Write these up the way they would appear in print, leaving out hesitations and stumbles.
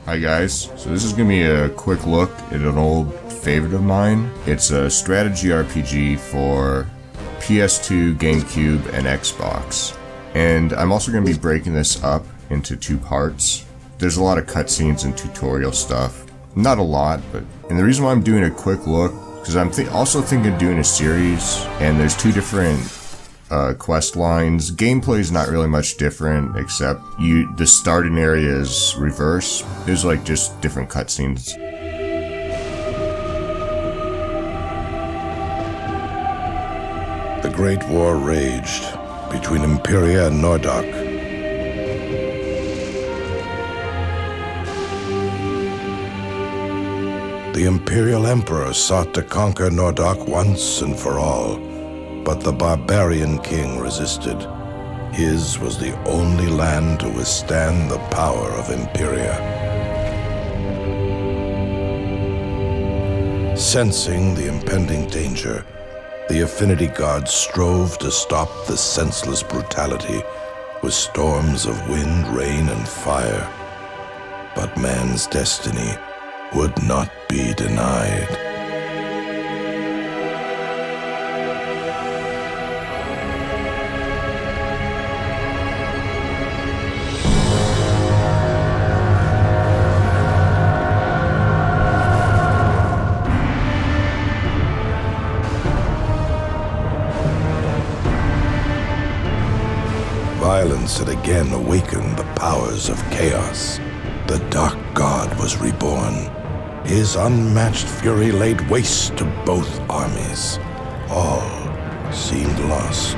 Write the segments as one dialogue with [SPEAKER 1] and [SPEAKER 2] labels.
[SPEAKER 1] Hi guys, so this is going to be a quick look at an old favorite of mine. It's a strategy RPG for PS2, Gamecube, and Xbox. And I'm also going to be breaking this up into two parts. There's a lot of cutscenes and tutorial stuff. Not a lot, and the reason why I'm doing a quick look, because I'm also thinking of doing a series, and there's two different quest lines. Gameplay is not really much different, except the starting area is reverse. There's like just different cutscenes.
[SPEAKER 2] The Great War raged between Imperia and Nordok. The Imperial Emperor sought to conquer Nordok once and for all, but the barbarian king resisted. His was the only land to withstand the power of Imperia. Sensing the impending danger, the Affinity Gods strove to stop the senseless brutality with storms of wind, rain, and fire. But man's destiny would not be denied. Violence had again awakened the powers of chaos. The Dark God was reborn. His unmatched fury laid waste to both armies. All seemed lost.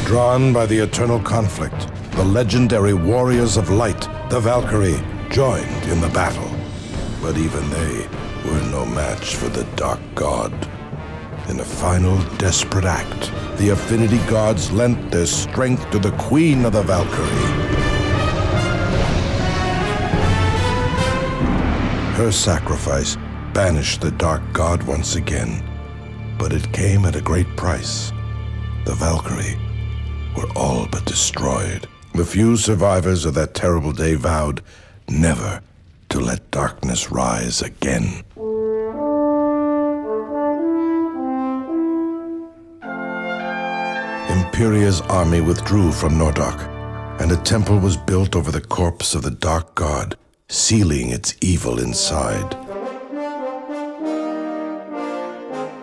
[SPEAKER 2] Drawn by the eternal conflict, the legendary warriors of light, the Valkyrie, joined in the battle. But even they were no match for the Dark God. In a final desperate act, the Affinity Gods lent their strength to the Queen of the Valkyrie. Her sacrifice banished the Dark God once again, but it came at a great price. The Valkyrie were all but destroyed. The few survivors of that terrible day vowed never to let darkness rise again. Imperia's army withdrew from Nordok, and a temple was built over the corpse of the Dark God, sealing its evil inside.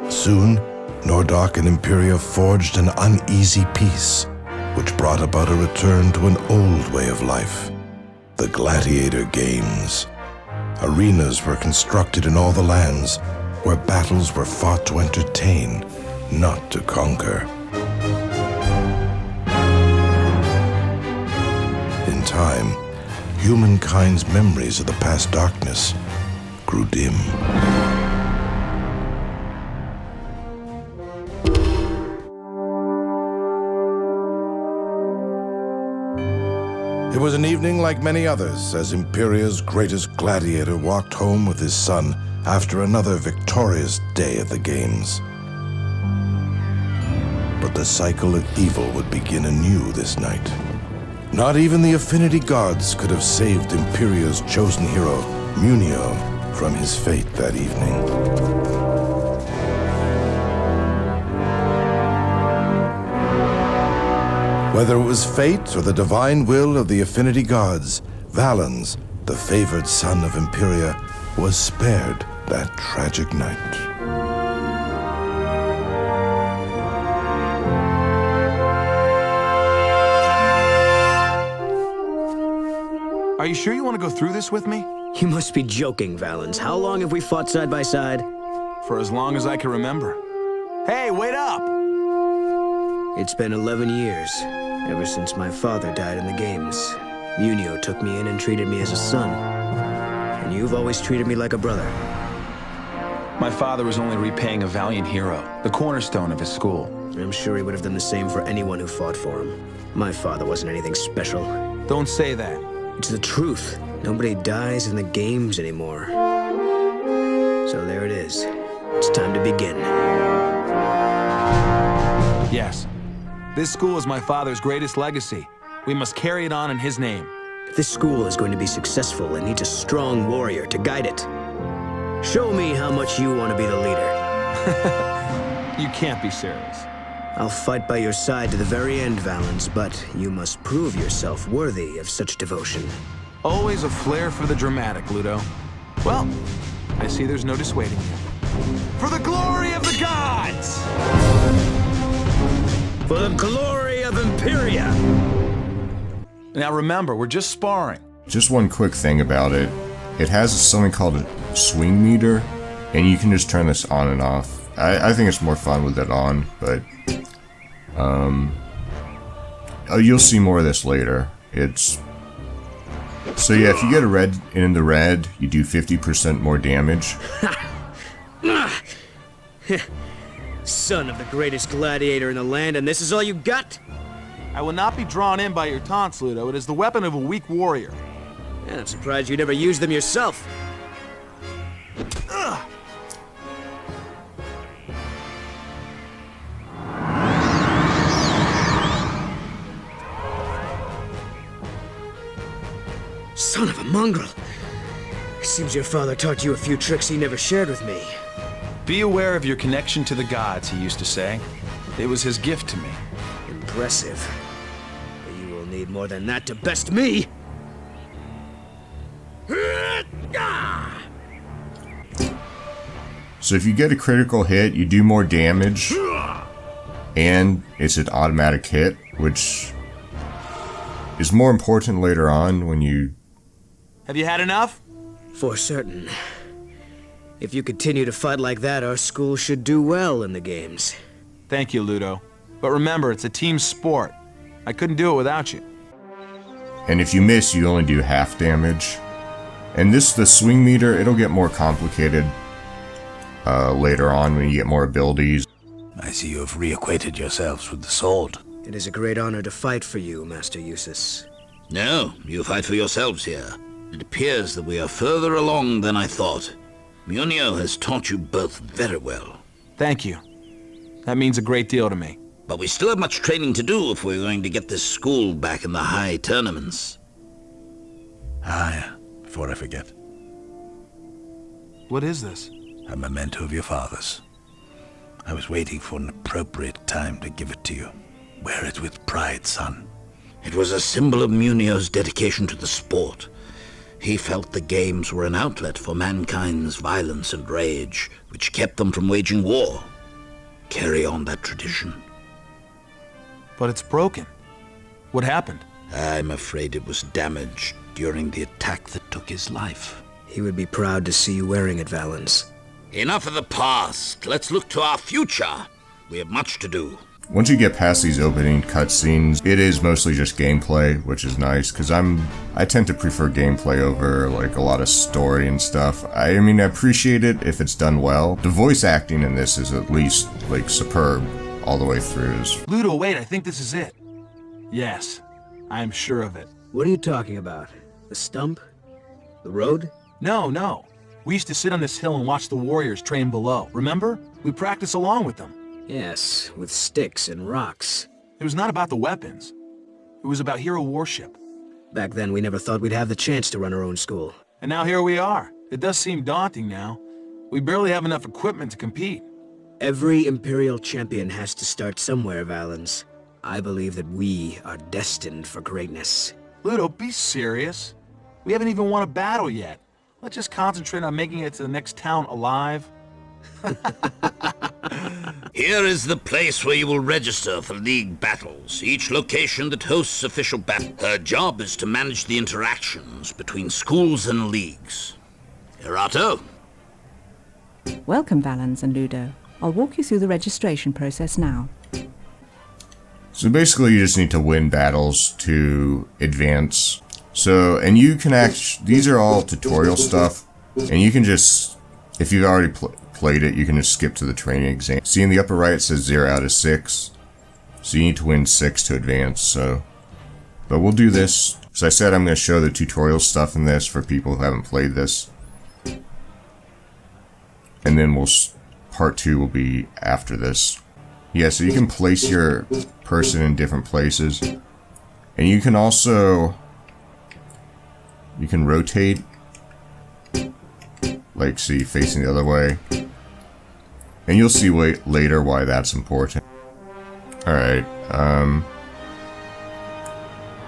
[SPEAKER 2] Soon, Nordok and Imperia forged an uneasy peace, which brought about a return to an old way of life, the gladiator games. Arenas were constructed in all the lands, where battles were fought to entertain, not to conquer. In time, humankind's memories of the past darkness grew dim. It was an evening like many others as Imperia's greatest gladiator walked home with his son after another victorious day at the games. But the cycle of evil would begin anew this night. Not even the Affinity Gods could have saved Imperia's chosen hero, Munio, from his fate that evening. Whether it was fate or the divine will of the Affinity Gods, Valens, the favored son of Imperia, was spared that tragic night.
[SPEAKER 3] Are you sure you want to go through this with me?
[SPEAKER 4] You must be joking, Valens. How long have we fought side by side?
[SPEAKER 3] For as long as I can remember. Hey, wait up!
[SPEAKER 4] It's been 11 years, ever since my father died in the games. Munio took me in and treated me as a son. And you've always treated me like a brother.
[SPEAKER 3] My father was only repaying a valiant hero, the cornerstone of his school.
[SPEAKER 4] I'm sure he would have done the same for anyone who fought for him. My father wasn't anything special.
[SPEAKER 3] Don't say that.
[SPEAKER 4] It's the truth. Nobody dies in the games anymore. So there it is. It's time to begin.
[SPEAKER 3] Yes. This school is my father's greatest legacy. We must carry it on in his name.
[SPEAKER 4] If this school is going to be successful, it needs a strong warrior to guide it. Show me how much you want to be the leader.
[SPEAKER 3] You can't be serious.
[SPEAKER 4] I'll fight by your side to the very end, Valens, but you must prove yourself worthy of such devotion.
[SPEAKER 3] Always a flair for the dramatic, Ludo. Well, I see there's no dissuading you. For the glory of the gods!
[SPEAKER 4] For the glory of Imperia!
[SPEAKER 3] Now remember, we're just sparring.
[SPEAKER 1] Just one quick thing about it. It has something called a swing meter, and you can just turn this on and off. I think it's more fun with it on, but you'll see more of this later. So yeah, if you get a red in the red, you do 50% more damage.
[SPEAKER 4] Son of the greatest gladiator in the land, and this is all you got?
[SPEAKER 3] I will not be drawn in by your taunts, Ludo. It is the weapon of a weak warrior.
[SPEAKER 4] Yeah, I'm surprised you never used them yourself. Son of a mongrel! Seems your father taught you a few tricks he never shared with me.
[SPEAKER 3] Be aware of your connection to the gods, he used to say. It was his gift to me.
[SPEAKER 4] Impressive. But you will need more than that to best me!
[SPEAKER 1] So if you get a critical hit, you do more damage, and it's an automatic hit, which is more important later on when you...
[SPEAKER 3] Have you had enough?
[SPEAKER 4] For certain. If you continue to fight like that, our school should do well in the games.
[SPEAKER 3] Thank you, Ludo. But remember, it's a team sport. I couldn't do it without you.
[SPEAKER 1] And if you miss, you only do half damage. And the swing meter, it'll get more complicated later on when you get more abilities.
[SPEAKER 5] I see you have reacquainted yourselves with the sword.
[SPEAKER 4] It is a great honor to fight for you, Master Eustace.
[SPEAKER 5] No, you fight for yourselves here. It appears that we are further along than I thought. Munio has taught you both very well.
[SPEAKER 3] Thank you. That means a great deal to me.
[SPEAKER 5] But we still have much training to do if we're going to get this school back in the high tournaments. Before I forget.
[SPEAKER 3] What is this?
[SPEAKER 5] A memento of your father's. I was waiting for an appropriate time to give it to you. Wear it with pride, son. It was a symbol of Munio's dedication to the sport. He felt the games were an outlet for mankind's violence and rage, which kept them from waging war. Carry on that tradition.
[SPEAKER 3] But it's broken. What happened?
[SPEAKER 5] I'm afraid it was damaged during the attack that took his life.
[SPEAKER 4] He would be proud to see you wearing it, Valens.
[SPEAKER 5] Enough of the past. Let's look to our future. We have much to do.
[SPEAKER 1] Once you get past these opening cutscenes, it is mostly just gameplay, which is nice, because I tend to prefer gameplay over, like, a lot of story and stuff. I mean, I appreciate it if it's done well. The voice acting in this is at least, like, superb all the way through.
[SPEAKER 3] Ludo, wait, I think this is it. Yes, I am sure of it.
[SPEAKER 4] What are you talking about? The stump? The road?
[SPEAKER 3] No. We used to sit on this hill and watch the warriors train below. Remember? We practiced along with them.
[SPEAKER 4] Yes, with sticks and rocks.
[SPEAKER 3] It was not about the weapons. It was about hero worship.
[SPEAKER 4] Back then, we never thought we'd have the chance to run our own school.
[SPEAKER 3] And now here we are. It does seem daunting now. We barely have enough equipment to compete.
[SPEAKER 4] Every Imperial champion has to start somewhere, Valens. I believe that we are destined for greatness.
[SPEAKER 3] Ludo, be serious. We haven't even won a battle yet. Let's just concentrate on making it to the next town alive.
[SPEAKER 5] Here is the place where you will register for league battles. Each location that hosts official battle. Her job is to manage the interactions between schools and leagues. Erato?
[SPEAKER 6] Welcome, Valens and Ludo. I'll walk you through the registration process now.
[SPEAKER 1] So basically you just need to win battles to advance. So, and you can these are all tutorial stuff, and you can just, if you've already played it, you can just skip to the training exam. See in the upper right it says 0 out of 6. So you need to win 6 to advance, so. But we'll do this. As I said, I'm going to show the tutorial stuff in this for people who haven't played this. And then part 2 will be after this. Yeah, so you can place your person in different places. And you can also You can rotate, like, see, facing the other way. And you'll see later why that's important. Alright,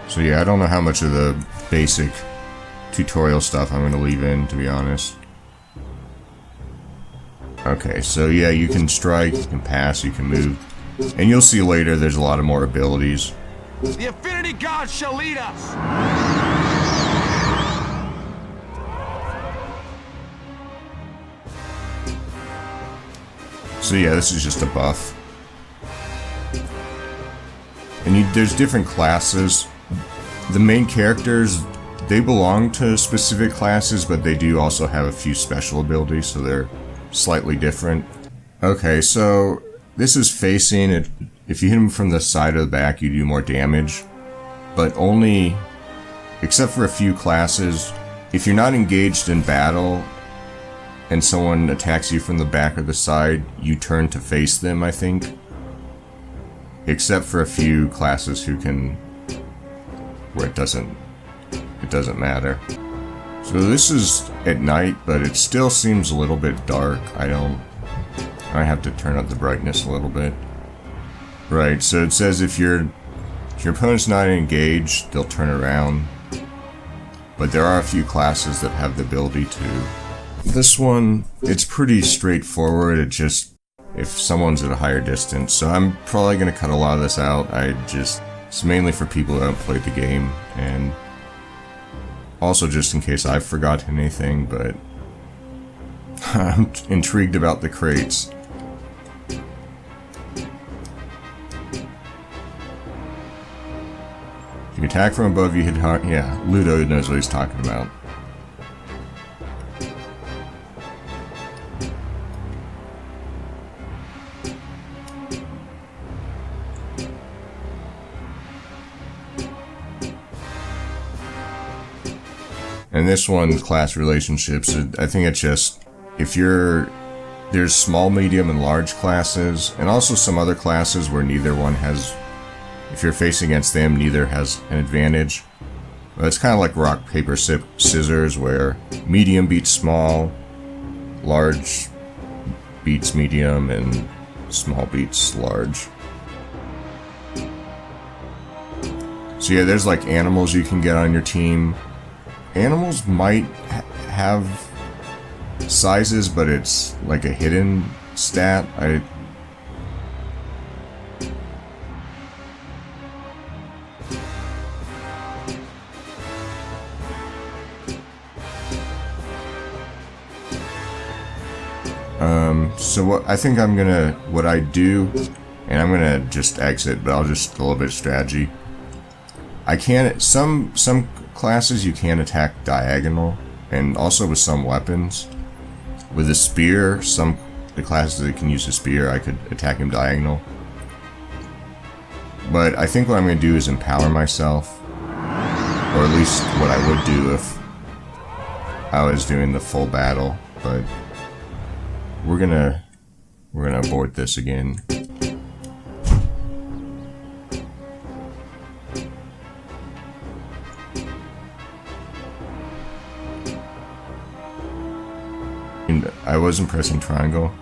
[SPEAKER 1] so yeah, I don't know how much of the basic tutorial stuff I'm going to leave in, to be honest. Okay, so yeah, you can strike, you can pass, you can move. And you'll see later there's a lot of more abilities.
[SPEAKER 3] The Affinity Gods shall lead us!
[SPEAKER 1] So yeah, this is just a buff. And there's different classes. The main characters, they belong to specific classes, but they do also have a few special abilities, so they're slightly different. Okay, so this is facing it. If you hit him from the side or the back, you do more damage, but only, except for a few classes, if you're not engaged in battle and someone attacks you from the back or the side, you turn to face them, I think. Except for a few classes who can, where it doesn't matter. So this is at night, but it still seems a little bit dark. I have to turn up the brightness a little bit. Right, so it says if your opponent's not engaged, they'll turn around. But there are a few classes that have the ability to. This one, it's pretty straightforward. It just, if someone's at a higher distance, so I'm probably going to cut a lot of this out. It's mainly for people who haven't played the game, and also just in case I've forgotten anything, but I'm intrigued about the crates. If you attack from above, you hit hard. Yeah, Ludo knows what he's talking about. And this one, class relationships, I think it's just, there's small, medium, and large classes, and also some other classes where neither one has, if you're facing against them, neither has an advantage. But it's kind of like rock, paper, scissors, where medium beats small, large beats medium, and small beats large. So yeah, there's like animals you can get on your team. Animals might have sizes, but it's like a hidden stat. So what I think what I do, and I'm gonna just exit, but I'll just a little bit of strategy. I can't, some classes you can attack diagonal, and also with some weapons. With a spear, the classes that can use a spear, I could attack him diagonal. But I think what I'm going to do is empower myself, or at least what I would do if I was doing the full battle. But we're gonna abort this again. I wasn't pressing triangle.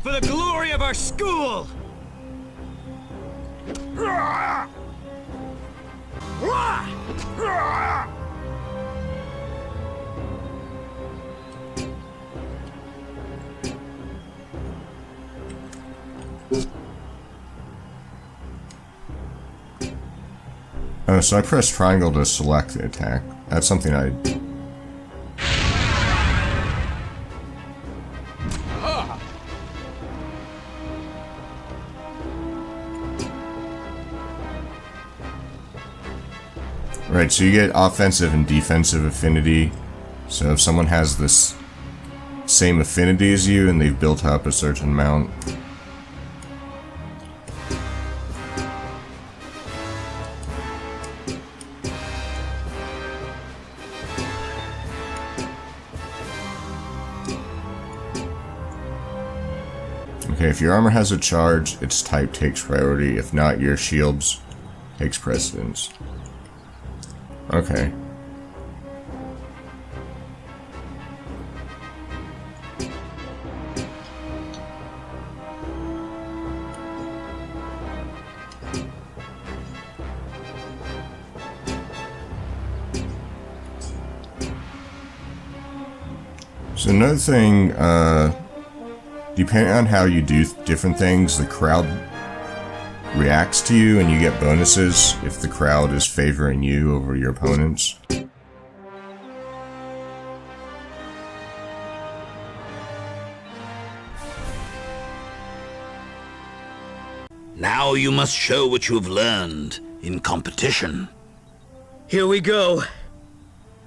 [SPEAKER 7] For the glory of our school!
[SPEAKER 1] So I press triangle to select the attack. That's something I... Right, so you get offensive and defensive affinity. So if someone has this same affinity as you and they've built up a certain amount, Okay, if your armor has a charge, its type takes priority. If not, your shields takes precedence. Okay. So another thing, depending on how you do different things, the crowd reacts to you and you get bonuses if the crowd is favoring you over your opponents.
[SPEAKER 5] Now you must show what you have learned in competition.
[SPEAKER 4] Here we go.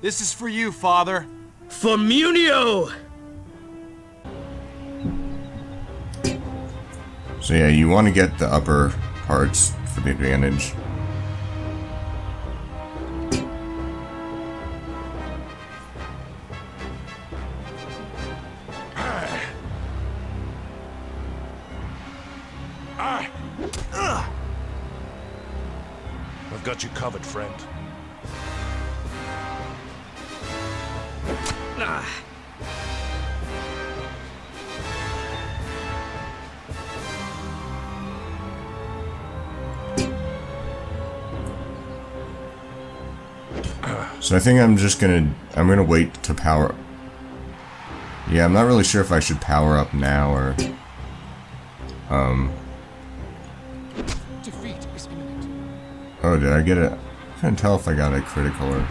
[SPEAKER 3] This is for you, Father.
[SPEAKER 4] For Munio!
[SPEAKER 1] So yeah, you want to get the upper parts for the advantage.
[SPEAKER 2] I've got you covered, friend.
[SPEAKER 1] So I think I'm gonna wait to power. Yeah, I'm not really sure if I should power up now or
[SPEAKER 7] Defeat is imminent.
[SPEAKER 1] Oh, did I get it? I couldn't tell if I got a critical or.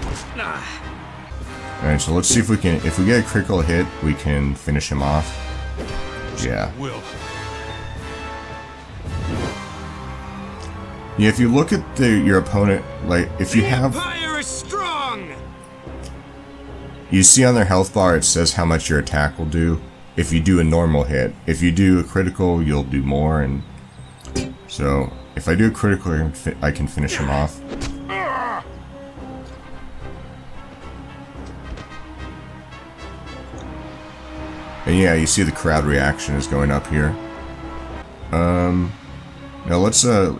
[SPEAKER 1] Alright, so let's see if we can. If we get a critical hit, we can finish him off. Yeah.
[SPEAKER 2] Will.
[SPEAKER 1] Yeah, if you look at your opponent, like if you have.
[SPEAKER 7] Empire is strong.
[SPEAKER 1] You see on their health bar, it says how much your attack will do. If you do a normal hit, if you do a critical, you'll do more, and so if I do a critical, I can finish him off. And yeah, you see the crowd reaction is going up here. Now let's do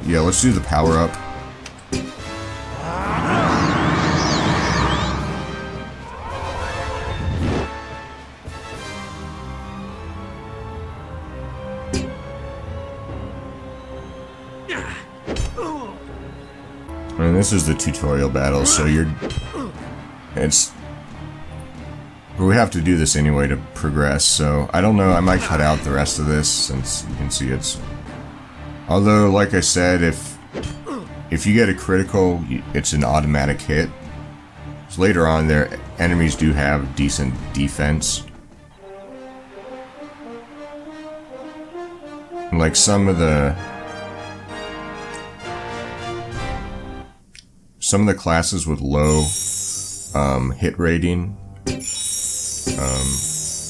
[SPEAKER 1] the power up. And this is the tutorial battle, so but we have to do this anyway to progress, so I don't know, I might cut out the rest of this since you can see it's... Although, like I said, if you get a critical, it's an automatic hit. So later on, their enemies do have decent defense. And like some of the classes with low hit rating,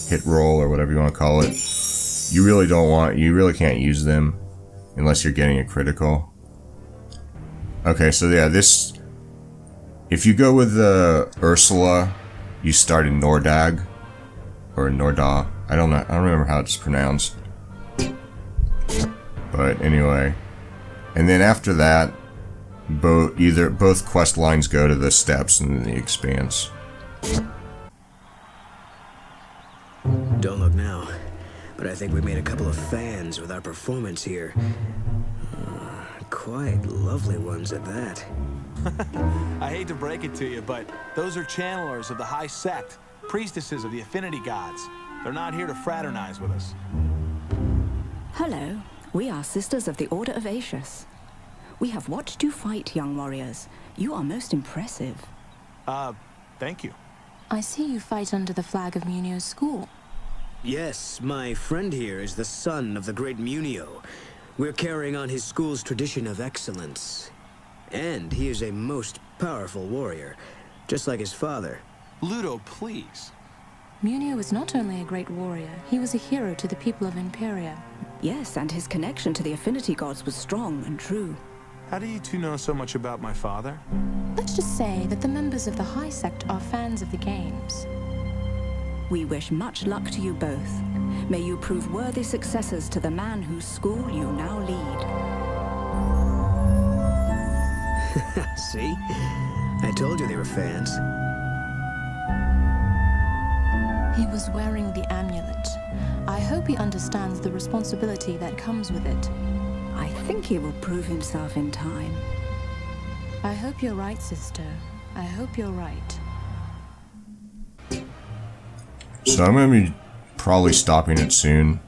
[SPEAKER 1] hit roll or whatever you want to call it, you really can't use them unless you're getting a critical. Okay, so yeah, if you go with the Ursula, you start in Nordag or Norda. I don't remember how it's pronounced. But anyway, and then after that, both quest lines go to the steps and the expanse.
[SPEAKER 4] Don't look now, but I think we made a couple of fans with our performance here. Quite lovely ones at that.
[SPEAKER 3] I hate to break it to you, but those are channelers of the High Sect, priestesses of the Affinity Gods. They're not here to fraternize with us.
[SPEAKER 6] Hello, we are Sisters of the Order of Aetius. We have watched you fight, young warriors. You are most impressive.
[SPEAKER 3] Thank you.
[SPEAKER 8] I see you fight under the flag of Munio's school.
[SPEAKER 4] Yes, my friend here is the son of the great Munio. We're carrying on his school's tradition of excellence. And he is a most powerful warrior, just like his father.
[SPEAKER 3] Ludo, please.
[SPEAKER 8] Munio was not only a great warrior, he was a hero to the people of Imperia.
[SPEAKER 6] Yes, and his connection to the Affinity Gods was strong and true.
[SPEAKER 3] How do you two know so much about my father?
[SPEAKER 8] Let's just say that the members of the High Sect are fans of the games.
[SPEAKER 6] We wish much luck to you both. May you prove worthy successors to the man whose school you now lead.
[SPEAKER 4] See? I told you they were fans.
[SPEAKER 8] He was wearing the amulet. I hope he understands the responsibility that comes with it.
[SPEAKER 6] I think he will prove himself in time.
[SPEAKER 8] I hope you're right, sister. I hope you're right.
[SPEAKER 1] So I'm going to be probably stopping it soon.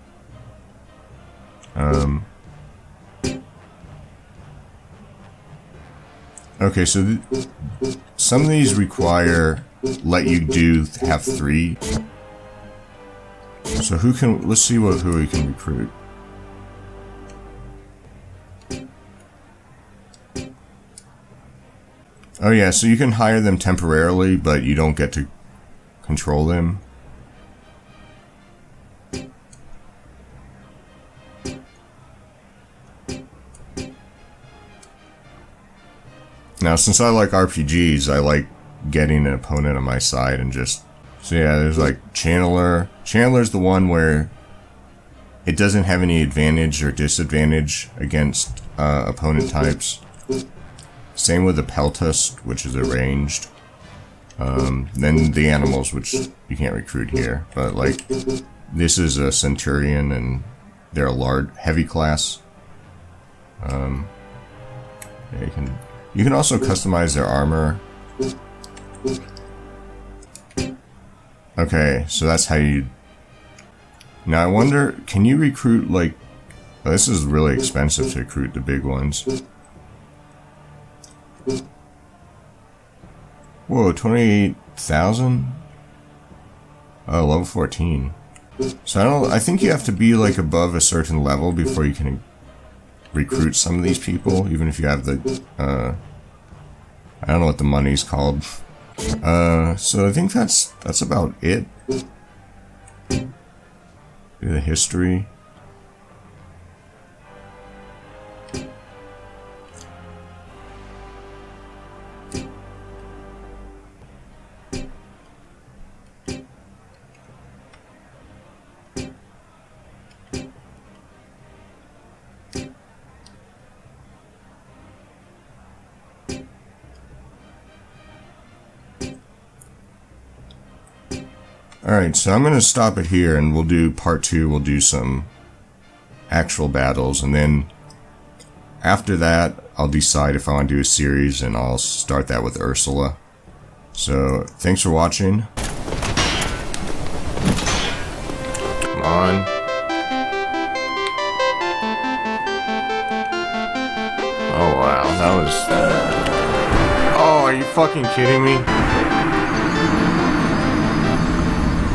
[SPEAKER 1] Okay, so some of these require let you have 3. So let's see who we can recruit. Oh yeah, so you can hire them temporarily, but you don't get to control them. Now, since I like RPGs, I like getting an opponent on my side and just... So yeah, there's like Channeler. Channeler's the one where it doesn't have any advantage or disadvantage against opponent types. Same with the Peltast, which is arranged. Then the animals, which you can't recruit here. But like, this is a Centurion and they're a heavy class. Yeah, you can also customize their armor. Okay, so that's how you... Now I wonder, can you recruit like... Oh, this is really expensive to recruit the big ones. Whoa, 28,000? Oh, level 14. So I think you have to be like above a certain level before you can recruit some of these people, even if you have the, I don't know what the money's called. So I think that's about it. The history. Alright, so I'm going to stop it here and we'll do part 2. We'll do some actual battles, and then after that I'll decide if I want to do a series, and I'll start that with Ursula. So thanks for watching. Come on. Oh wow, that was... Oh, are you fucking kidding me?